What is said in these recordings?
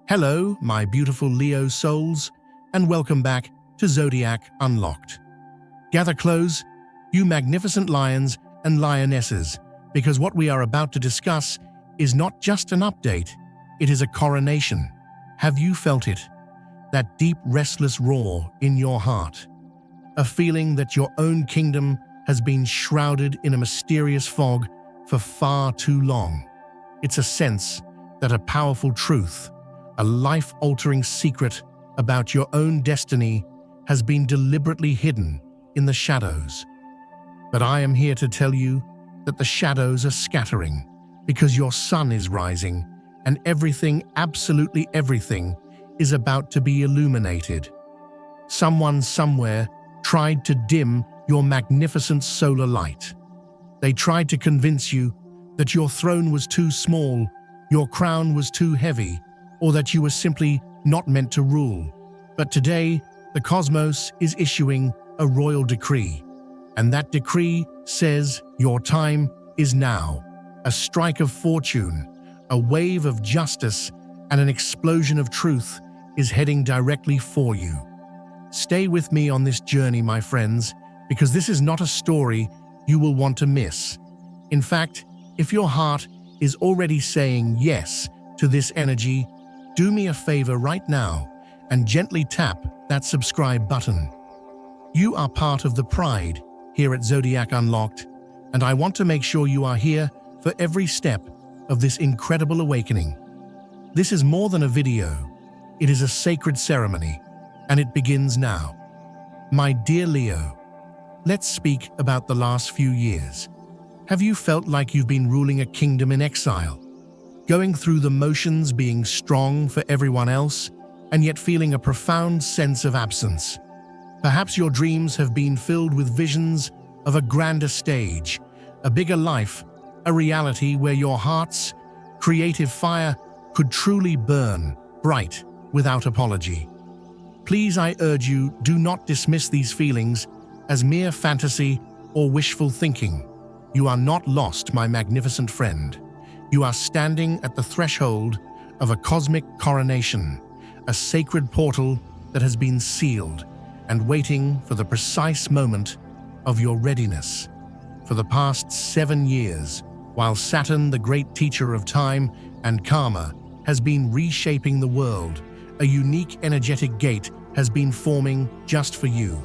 Hello, my beautiful Leo souls, and welcome back to Zodiac Unlocked. Gather close, you magnificent lions and lionesses, because what we are about to discuss is not just an update, it is a coronation. Have you felt it? That deep, restless roar in your heart. A feeling that your own kingdom has been shrouded in a mysterious fog for far too long. It's a sense that a powerful truth, a life-altering secret about your own destiny has been deliberately hidden in the shadows. But I am here to tell you that the shadows are scattering because your sun is rising and everything, absolutely everything, is about to be illuminated. Someone somewhere tried to dim your magnificent solar light. They tried to convince you that your throne was too small, your crown was too heavy, or that you were simply not meant to rule. But today, the cosmos is issuing a royal decree, and that decree says your time is now. A strike of fortune, a wave of justice, and an explosion of truth is heading directly for you. Stay with me on this journey, my friends, because this is not a story you will want to miss. In fact, if your heart is already saying yes to this energy, do me a favor right now and gently tap that subscribe button. You are part of the pride here at Zodiac Unlocked, and I want to make sure you are here for every step of this incredible awakening. This is more than a video, it is a sacred ceremony, and it begins now. My dear Leo, let's speak about the last few years. Have you felt like you've been ruling a kingdom in exile? Going through the motions, being strong for everyone else, and yet feeling a profound sense of absence. Perhaps your dreams have been filled with visions of a grander stage, a bigger life, a reality where your heart's creative fire could truly burn bright without apology. Please, I urge you, do not dismiss these feelings as mere fantasy or wishful thinking. You are not lost, my magnificent friend. You are standing at the threshold of a cosmic coronation, a sacred portal that has been sealed and waiting for the precise moment of your readiness. For the past 7 years, while Saturn, the great teacher of time and karma, has been reshaping the world, a unique energetic gate has been forming just for you.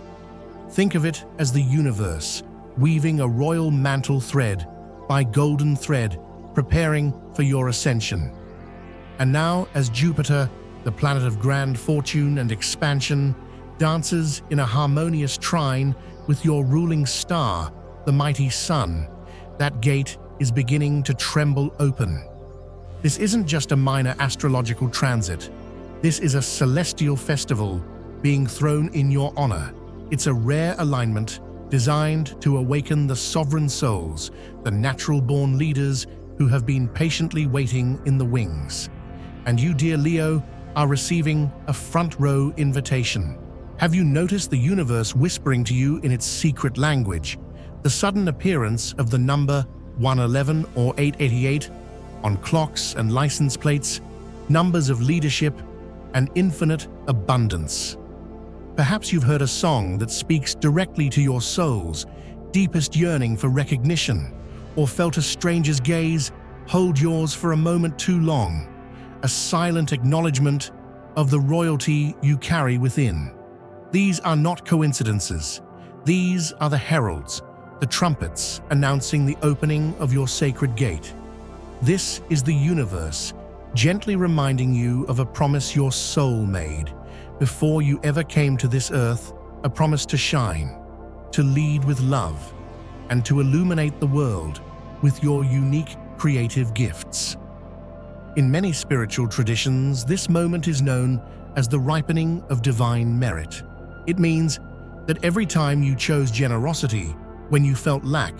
Think of it as the universe, weaving a royal mantle thread by golden thread, preparing for your ascension. And now, as Jupiter, the planet of grand fortune and expansion, dances in a harmonious trine with your ruling star, the mighty sun, that gate is beginning to tremble open. This isn't just a minor astrological transit. This is a celestial festival being thrown in your honor. It's a rare alignment designed to awaken the sovereign souls, the natural-born leaders who have been patiently waiting in the wings. And you, dear Leo, are receiving a front-row invitation. Have you noticed the universe whispering to you in its secret language? The sudden appearance of the number 111 or 888 on clocks and license plates, numbers of leadership and infinite abundance. Perhaps you've heard a song that speaks directly to your soul's deepest yearning for recognition, or felt a stranger's gaze hold yours for a moment too long, a silent acknowledgement of the royalty you carry within. These are not coincidences. These are the heralds, the trumpets announcing the opening of your sacred gate. This is the universe gently reminding you of a promise your soul made before you ever came to this earth, a promise to shine, to lead with love, and to illuminate the world with your unique creative gifts. In many spiritual traditions, this moment is known as the ripening of divine merit. It means that every time you chose generosity when you felt lack,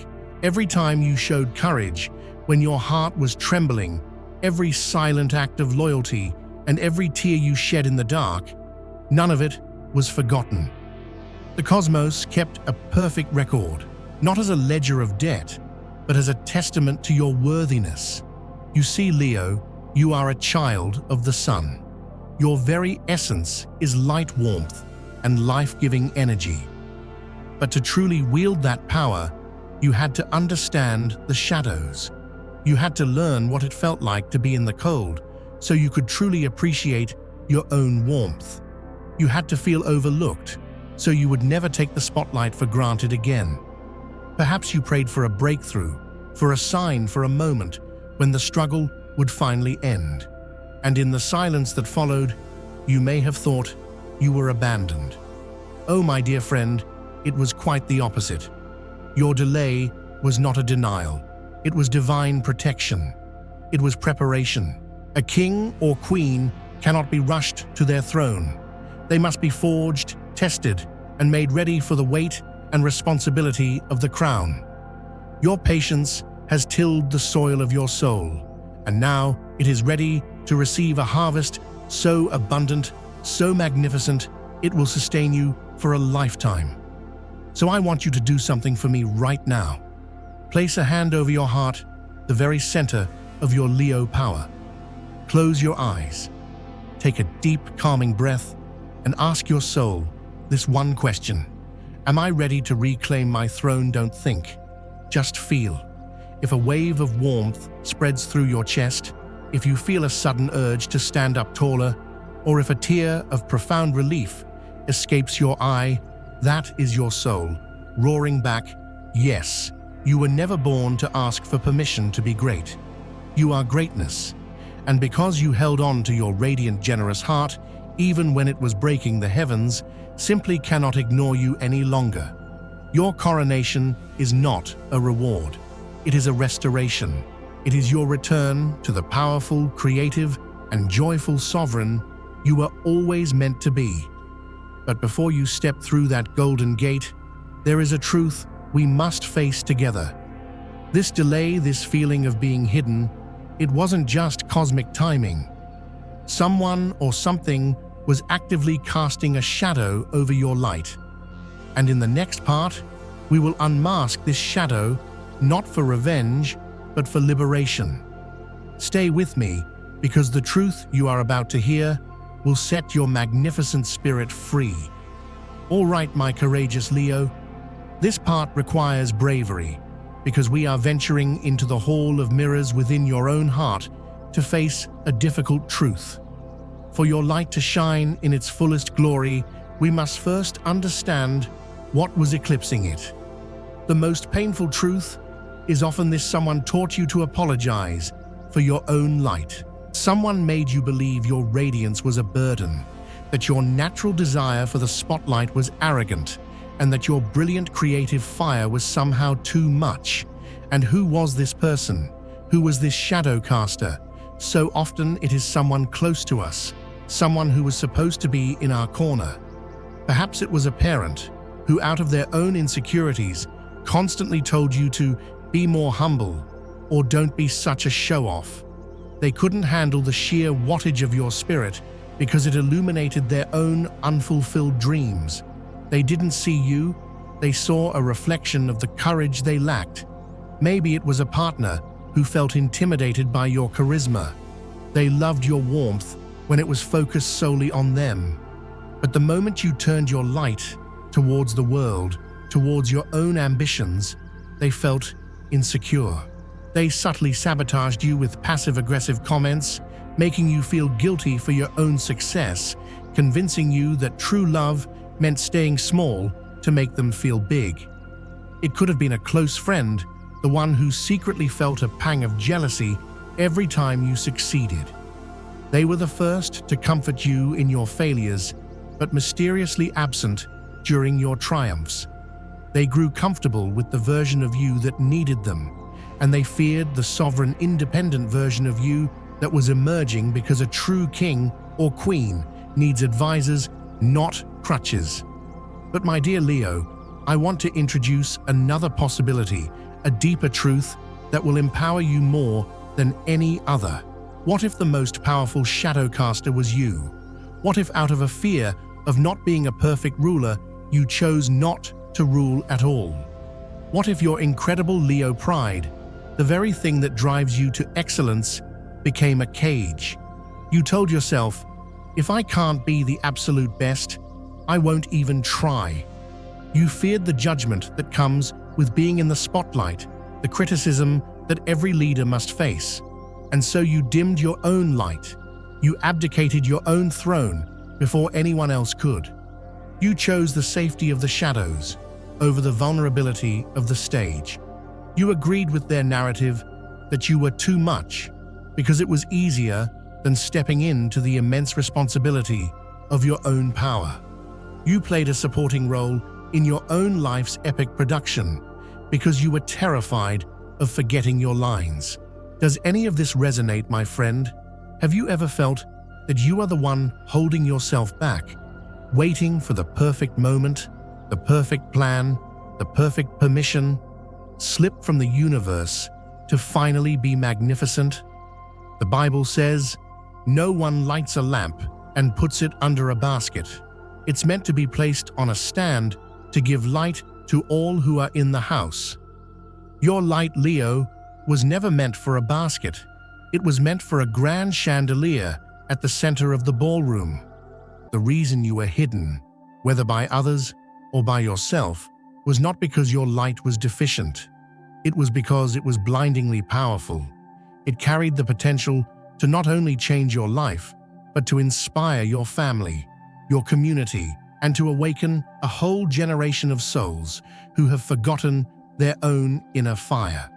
every time you showed courage when your heart was trembling, every silent act of loyalty and every tear you shed in the dark, none of it was forgotten. The cosmos kept a perfect record, not as a ledger of debt, but as a testament to your worthiness. You see, Leo, you are a child of the sun. Your very essence is light warmth and life-giving energy. But to truly wield that power, you had to understand the shadows. You had to learn what it felt like to be in the cold, so you could truly appreciate your own warmth. You had to feel overlooked, so you would never take the spotlight for granted again. Perhaps you prayed for a breakthrough, for a sign, for a moment when the struggle would finally end. And in the silence that followed, you may have thought you were abandoned. Oh, my dear friend, it was quite the opposite. Your delay was not a denial. It was divine protection. It was preparation. A king or queen cannot be rushed to their throne. They must be forged, tested, and made ready for the weight and responsibility of the crown. Your patience has tilled the soil of your soul, and now it is ready to receive a harvest so abundant, so magnificent, it will sustain you for a lifetime. So I want you to do something for me right now. Place a hand over your heart, the very center of your Leo power. Close your eyes. Take a deep, calming breath and ask your soul this one question. Am I ready to reclaim my throne? Don't think. Just feel. If a wave of warmth spreads through your chest, if you feel a sudden urge to stand up taller, or if a tear of profound relief escapes your eye, that is your soul, roaring back, yes, you were never born to ask for permission to be great. You are greatness. And because you held on to your radiant, generous heart, even when it was breaking the heavens, simply cannot ignore you any longer. Your coronation is not a reward. It is a restoration. It is your return to the powerful, creative, and joyful sovereign you were always meant to be. But before you step through that golden gate, there is a truth we must face together. This delay, this feeling of being hidden, it wasn't just cosmic timing. Someone or something was actively casting a shadow over your light. And in the next part, we will unmask this shadow, not for revenge, but for liberation. Stay with me, because the truth you are about to hear will set your magnificent spirit free. All right, my courageous Leo, this part requires bravery, because we are venturing into the hall of mirrors within your own heart to face a difficult truth. For your light to shine in its fullest glory, we must first understand what was eclipsing it. The most painful truth is often this: someone taught you to apologize for your own light. Someone made you believe your radiance was a burden, that your natural desire for the spotlight was arrogant, and that your brilliant creative fire was somehow too much. And who was this person? Who was this shadow caster? So often it is someone close to us, someone who was supposed to be in our corner. Perhaps it was a parent who, out of their own insecurities, constantly told you to be more humble or don't be such a show-off. They couldn't handle the sheer wattage of your spirit because it illuminated their own unfulfilled dreams. They didn't see you, they saw a reflection of the courage they lacked. Maybe it was a partner who felt intimidated by your charisma. They loved your warmth when it was focused solely on them. But the moment you turned your light towards the world, towards your own ambitions, they felt insecure. They subtly sabotaged you with passive-aggressive comments, making you feel guilty for your own success, convincing you that true love meant staying small to make them feel big. It could have been a close friend, the one who secretly felt a pang of jealousy every time you succeeded. They were the first to comfort you in your failures, but mysteriously absent during your triumphs. They grew comfortable with the version of you that needed them, and they feared the sovereign, independent version of you that was emerging, because a true king or queen needs advisors, not crutches. But my dear Leo, I want to introduce another possibility, a deeper truth that will empower you more than any other. What if the most powerful shadow caster was you? What if, out of a fear of not being a perfect ruler, you chose not to rule at all? What if your incredible Leo pride, the very thing that drives you to excellence, became a cage? You told yourself, If I can't be the absolute best, I won't even try. You feared the judgment that comes with being in the spotlight, the criticism that every leader must face. And so you dimmed your own light. You abdicated your own throne before anyone else could. You chose the safety of the shadows over the vulnerability of the stage. You agreed with their narrative that you were too much because it was easier than stepping into the immense responsibility of your own power. You played a supporting role in your own life's epic production because you were terrified of forgetting your lines. Does any of this resonate, my friend? Have you ever felt that you are the one holding yourself back, waiting for the perfect moment, the perfect plan, the perfect permission, slip from the universe to finally be magnificent? The Bible says, "No one lights a lamp and puts it under a basket." It's meant to be placed on a stand to give light to all who are in the house. Your light, Leo, was never meant for a basket. It was meant for a grand chandelier at the center of the ballroom. The reason you were hidden, whether by others or by yourself, was not because your light was deficient. It was because it was blindingly powerful. It carried the potential to not only change your life, but to inspire your family, your community, and to awaken a whole generation of souls who have forgotten their own inner fire.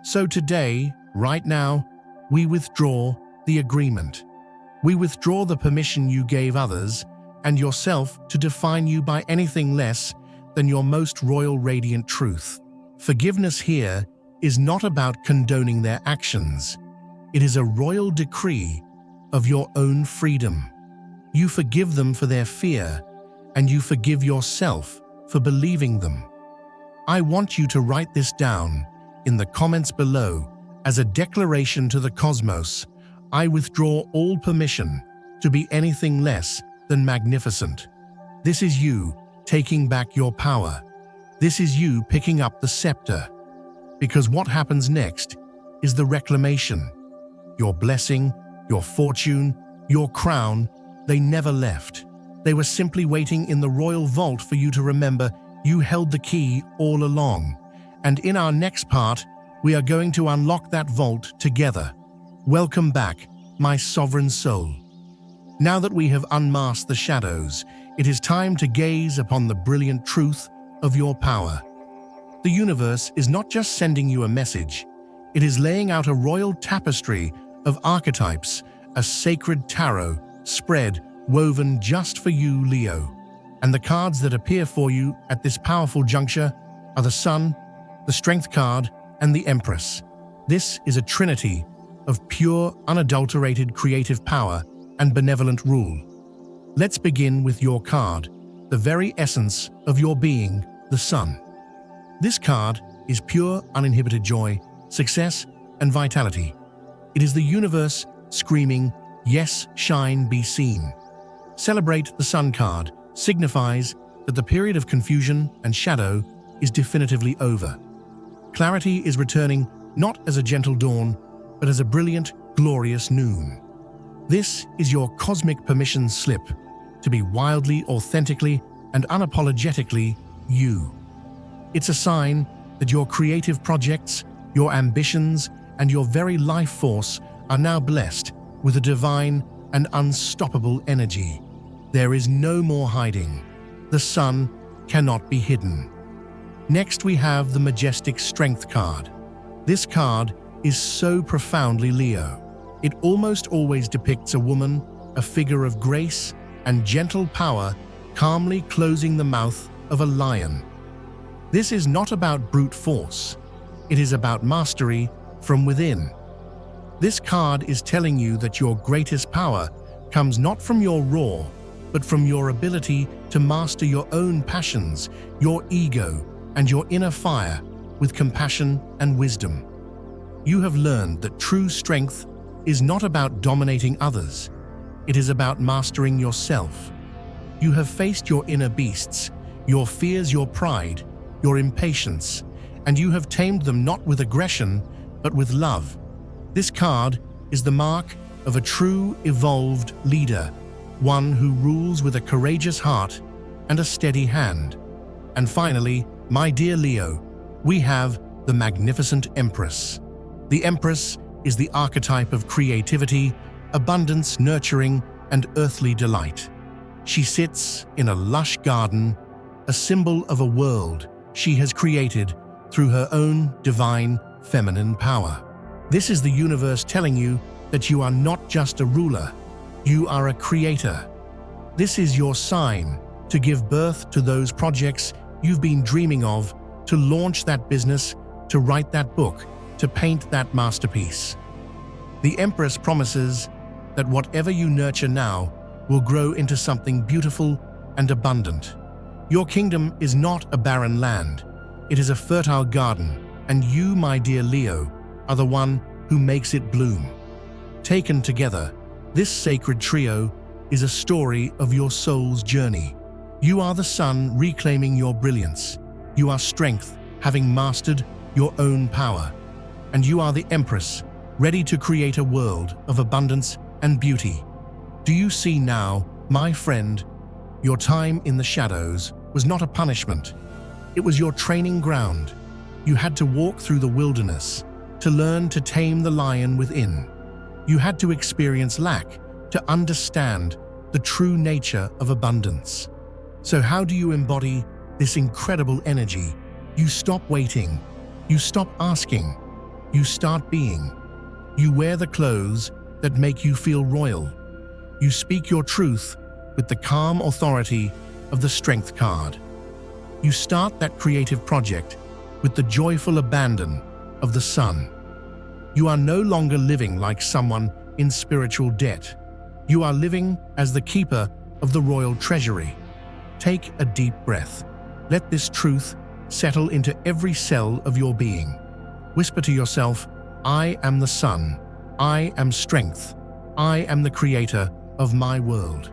So today, right now, we withdraw the agreement. We withdraw the permission you gave others and yourself to define you by anything less than your most royal radiant truth. Forgiveness here is not about condoning their actions. It is a royal decree of your own freedom. You forgive them for their fear, and you forgive yourself for believing them. I want you to write this down in the comments below as a declaration to the cosmos. I withdraw all permission to be anything less than magnificent. This is you taking back your power. This is you picking up the scepter. Because what happens next is the reclamation. Your blessing, your fortune, your crown, they never left. They were simply waiting in the royal vault for you to remember you held the key all along. And in our next part, we are going to unlock that vault together. Welcome back, my sovereign soul. Now that we have unmasked the shadows, it is time to gaze upon the brilliant truth of your power. The universe is not just sending you a message, it is laying out a royal tapestry of archetypes, a sacred tarot spread woven just for you, Leo. And the cards that appear for you at this powerful juncture are the Sun, the Strength card, and the Empress. This is a trinity of pure, unadulterated creative power and benevolent rule. Let's begin with your card, the very essence of your being, the Sun. This card is pure, uninhibited joy, success, and vitality. It is the universe screaming, "Yes, shine, be seen." Celebrate the Sun card signifies that the period of confusion and shadow is definitively over. Clarity is returning not as a gentle dawn, but as a brilliant, glorious noon. This is your cosmic permission slip to be wildly, authentically, and unapologetically you. It's a sign that your creative projects, your ambitions, and your very life force are now blessed with a divine and unstoppable energy. There is no more hiding. The Sun cannot be hidden. Next, we have the majestic Strength card. This card is so profoundly Leo. It almost always depicts a woman, a figure of grace and gentle power, calmly closing the mouth of a lion. This is not about brute force. It is about mastery from within. This card is telling you that your greatest power comes not from your roar, but from your ability to master your own passions, your ego, and your inner fire with compassion and wisdom. You have learned that true strength is not about dominating others. It is about mastering yourself. You have faced your inner beasts, your fears, your pride, your impatience, and you have tamed them not with aggression, but with love. This card is the mark of a true, evolved leader, one who rules with a courageous heart and a steady hand. And finally, my dear Leo, we have the magnificent Empress. The Empress is the archetype of creativity, abundance, nurturing, and earthly delight. She sits in a lush garden, a symbol of a world she has created through her own divine feminine power. This is the universe telling you that you are not just a ruler, you are a creator. This is your sign to give birth to those projects you've been dreaming of, to launch that business, to write that book, to paint that masterpiece. The Empress promises that whatever you nurture now will grow into something beautiful and abundant. Your kingdom is not a barren land. It is a fertile garden, and you, my dear Leo, are the one who makes it bloom. Taken together, this sacred trio is a story of your soul's journey. You are the sun reclaiming your brilliance. You are strength, having mastered your own power. And you are the Empress, ready to create a world of abundance and beauty. Do you see now, my friend, your time in the shadows was not a punishment. It was your training ground. You had to walk through the wilderness to learn to tame the lion within. You had to experience lack to understand the true nature of abundance. So how do you embody this incredible energy? You stop waiting. You stop asking. You start being. You wear the clothes that make you feel royal. You speak your truth with the calm authority of the Strength card. You start that creative project with the joyful abandon of the sun. You are no longer living like someone in spiritual debt. You are living as the keeper of the royal treasury. Take a deep breath. Let this truth settle into every cell of your being. Whisper to yourself, I am the sun. I am strength. I am the creator of my world.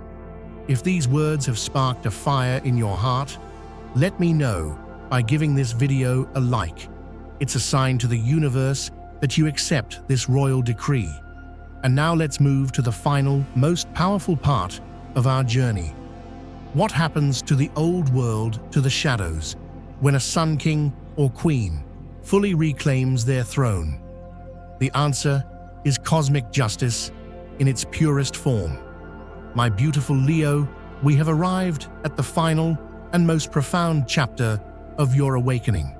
If these words have sparked a fire in your heart, let me know by giving this video a like. It's a sign to the universe that you accept this royal decree. And now let's move to the final, most powerful part of our journey. What happens to the old world, to the shadows, when a sun king or queen fully reclaims their throne? The answer is cosmic justice in its purest form. My beautiful Leo, we have arrived at the final and most profound chapter of your awakening.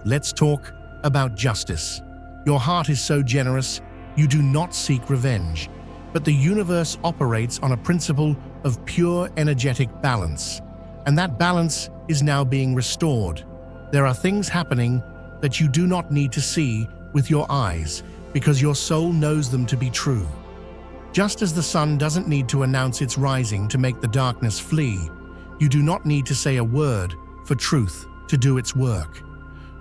Let's talk about justice. Your heart is so generous, you do not seek revenge, but the universe operates on a principle of pure energetic balance, and that balance is now being restored. There are things happening that you do not need to see with your eyes because your soul knows them to be true. Just as the sun doesn't need to announce its rising to make the darkness flee, you do not need to say a word for truth to do its work.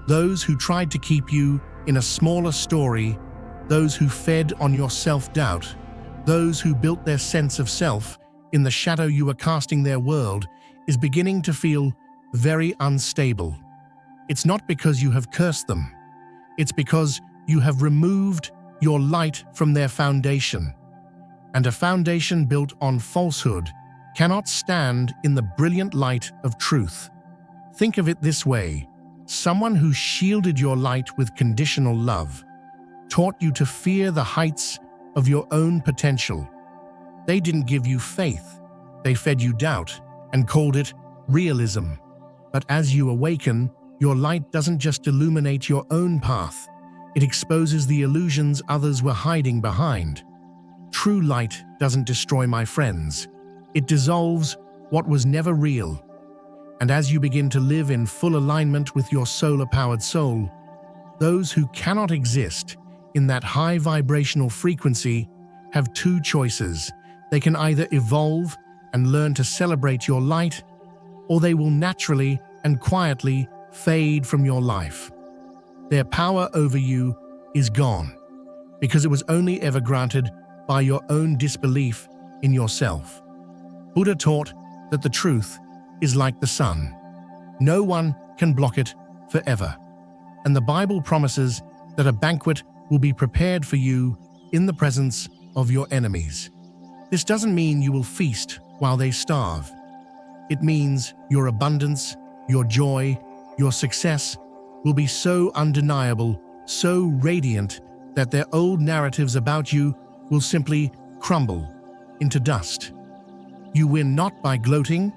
Those who tried to keep you in a smaller story, those who fed on your self-doubt, those who built their sense of self in the shadow you were casting their world, is beginning to feel very unstable. It's not because you have cursed them. It's because you have removed your light from their foundation. And a foundation built on falsehood cannot stand in the brilliant light of truth. Think of it this way: someone who shielded your light with conditional love, taught you to fear the heights of your own potential. They didn't give you faith, they fed you doubt and called it realism. But as you awaken, your light doesn't just illuminate your own path, it exposes the illusions others were hiding behind. True light doesn't destroy, my friends. It dissolves what was never real. And as you begin to live in full alignment with your solar-powered soul, those who cannot exist in that high vibrational frequency have two choices. They can either evolve and learn to celebrate your light, or they will naturally and quietly fade from your life. Their power over you is gone, because it was only ever granted by your own disbelief in yourself. Buddha taught that the truth is like the sun. No one can block it forever. And the Bible promises that a banquet will be prepared for you in the presence of your enemies. This doesn't mean you will feast while they starve. It means your abundance, your joy, your success will be so undeniable, so radiant, that their old narratives about you will simply crumble into dust. You win not by gloating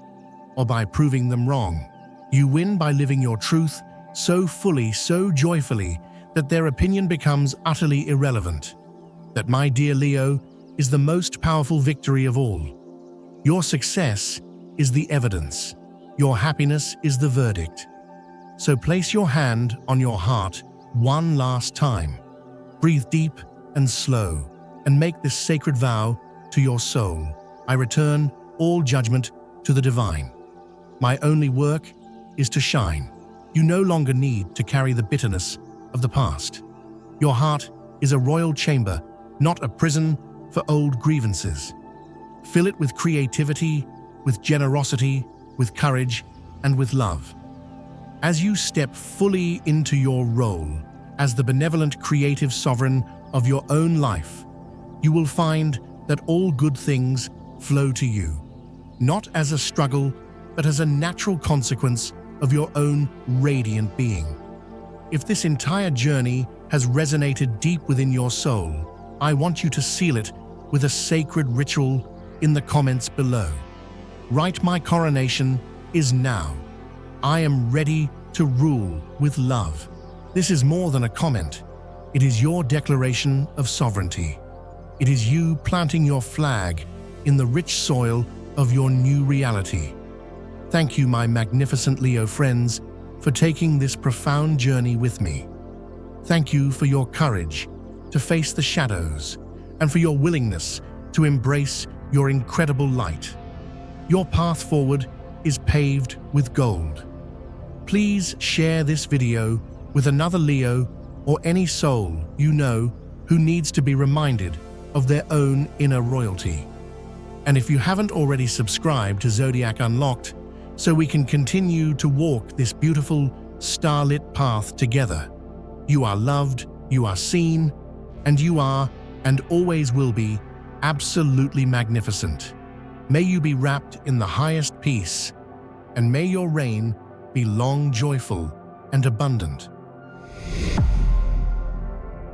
or by proving them wrong. You win by living your truth so fully, so joyfully, that their opinion becomes utterly irrelevant. That, my dear Leo, is the most powerful victory of all. Your success is the evidence. Your happiness is the verdict. So place your hand on your heart one last time. Breathe deep and slow, and make this sacred vow to your soul. I return all judgment to the divine. My only work is to shine. You no longer need to carry the bitterness of the past. Your heart is a royal chamber, not a prison for old grievances. Fill it with creativity, with generosity, with courage, and with love. As you step fully into your role as the benevolent creative sovereign of your own life, you will find that all good things flow to you, not as a struggle, but as a natural consequence of your own radiant being. If this entire journey has resonated deep within your soul, I want you to seal it with a sacred ritual in the comments below. Write, "My coronation is now. I am ready to rule with love." This is more than a comment. It is your declaration of sovereignty. It is you planting your flag in the rich soil of your new reality. Thank you, my magnificent Leo friends, for taking this profound journey with me. Thank you for your courage to face the shadows and for your willingness to embrace your incredible light. Your path forward is paved with gold. Please share this video with another Leo or any soul you know who needs to be reminded of their own inner royalty. And if you haven't already subscribed to Zodiac Unlocked, so we can continue to walk this beautiful, starlit path together. You are loved, you are seen, and you are, and always will be, absolutely magnificent. May you be wrapped in the highest peace, and may your reign be long, joyful, and abundant.